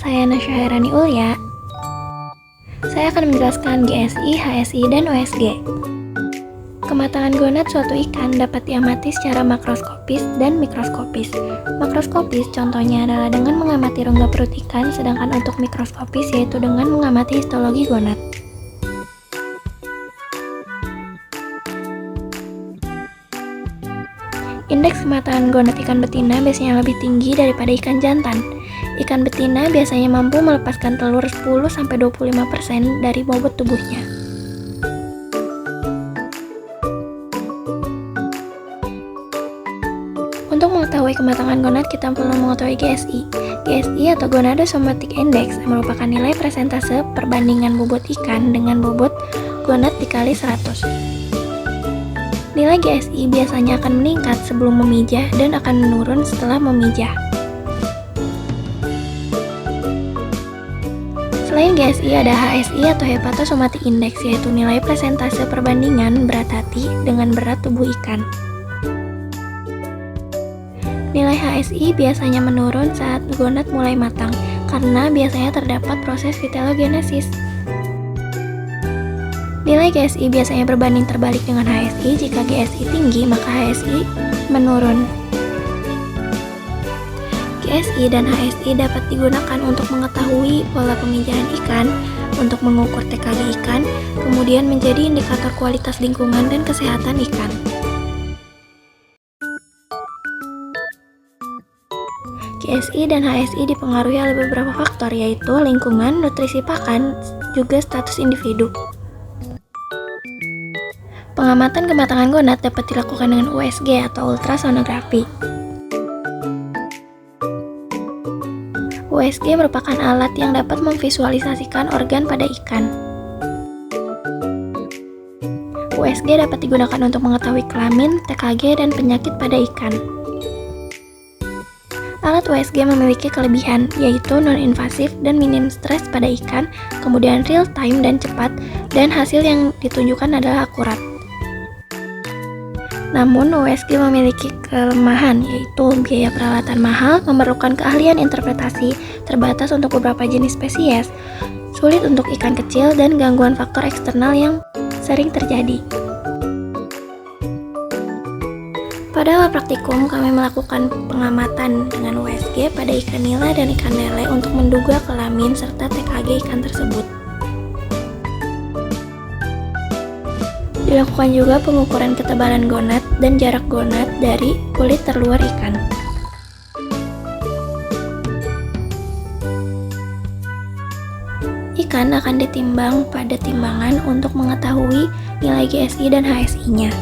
saya Nasya Hairani Ulya. Saya akan menjelaskan GSI, HSI, dan OSG. Kematangan gonad suatu ikan dapat diamati secara makroskopis dan mikroskopis. Makroskopis contohnya adalah dengan mengamati rongga perut ikan, sedangkan untuk mikroskopis yaitu dengan mengamati histologi gonad. Indeks kematangan gonad ikan betina biasanya lebih tinggi daripada ikan jantan. Ikan betina biasanya mampu melepaskan telur 10-25% dari bobot tubuhnya. Untuk mengetahui kematangan gonad, kita perlu mengetahui GSI. GSI atau Gonadosomatic Index merupakan nilai persentase perbandingan bobot ikan dengan bobot gonad dikali 100. Nilai GSI biasanya akan meningkat sebelum memijah dan akan menurun setelah memijah. Selain GSI ada HSI atau Hepatosomatic Index, yaitu nilai persentase perbandingan berat hati dengan berat tubuh ikan. Nilai HSI biasanya menurun saat gonad mulai matang, karena biasanya terdapat proses vitelogenesis. Nilai GSI biasanya berbanding terbalik dengan HSI. Jika GSI tinggi, maka HSI menurun. GSI dan HSI dapat digunakan untuk mengetahui pola pemijahan ikan, untuk mengukur TKG ikan, kemudian menjadi indikator kualitas lingkungan dan kesehatan ikan. GSI dan HSI dipengaruhi oleh beberapa faktor, yaitu lingkungan, nutrisi pakan, juga status individu. Pengamatan kematangan gonad dapat dilakukan dengan USG atau ultrasonografi. USG merupakan alat yang dapat memvisualisasikan organ pada ikan. USG dapat digunakan untuk mengetahui kelamin, TKG, dan penyakit pada ikan. Alat USG memiliki kelebihan, yaitu non-invasif dan minim stres pada ikan, kemudian real time dan cepat, dan hasil yang ditunjukkan adalah akurat. Namun, USG memiliki kelemahan, yaitu biaya peralatan mahal, memerlukan keahlian interpretasi, terbatas untuk beberapa jenis spesies, sulit untuk ikan kecil, dan gangguan faktor eksternal yang sering terjadi. Pada awal praktikum, kami melakukan pengamatan dengan USG pada ikan nila dan ikan lele untuk menduga kelamin serta TKG ikan tersebut. Dilakukan juga pengukuran ketebalan gonad dan jarak gonad dari kulit terluar ikan. Ikan akan ditimbang pada timbangan untuk mengetahui nilai GSI dan HSI-nya.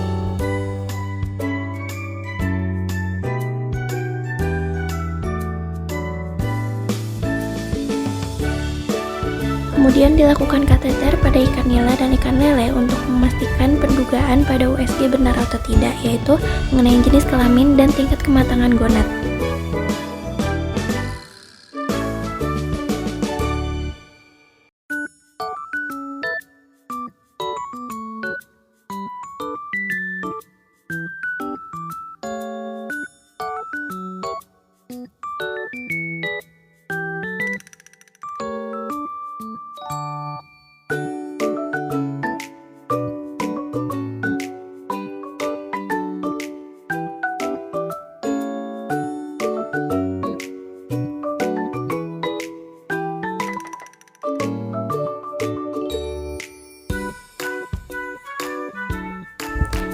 Kemudian dilakukan kateter pada ikan nila dan ikan lele untuk memastikan pendugaan pada USG benar atau tidak, yaitu mengenai jenis kelamin dan tingkat kematangan gonad.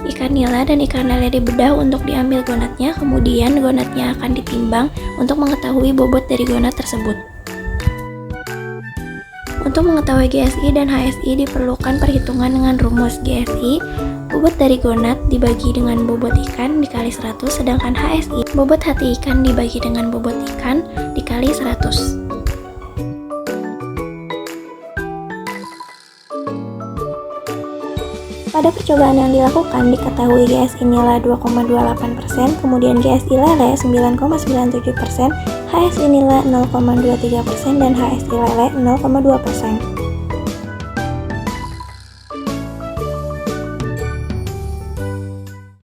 Ikan nila dan ikan lele dibedah untuk diambil gonadnya, kemudian gonadnya akan ditimbang untuk mengetahui bobot dari gonad tersebut. Untuk mengetahui GSI dan HSI diperlukan perhitungan dengan rumus GSI, bobot dari gonad dibagi dengan bobot ikan dikali 100, sedangkan HSI, bobot hati ikan dibagi dengan bobot ikan dikali 100. Pada percobaan yang dilakukan, diketahui GSI nila 2,28%, kemudian GSI lele 9,97%, HSI nila 0,23%, dan HSI lele 0,2%.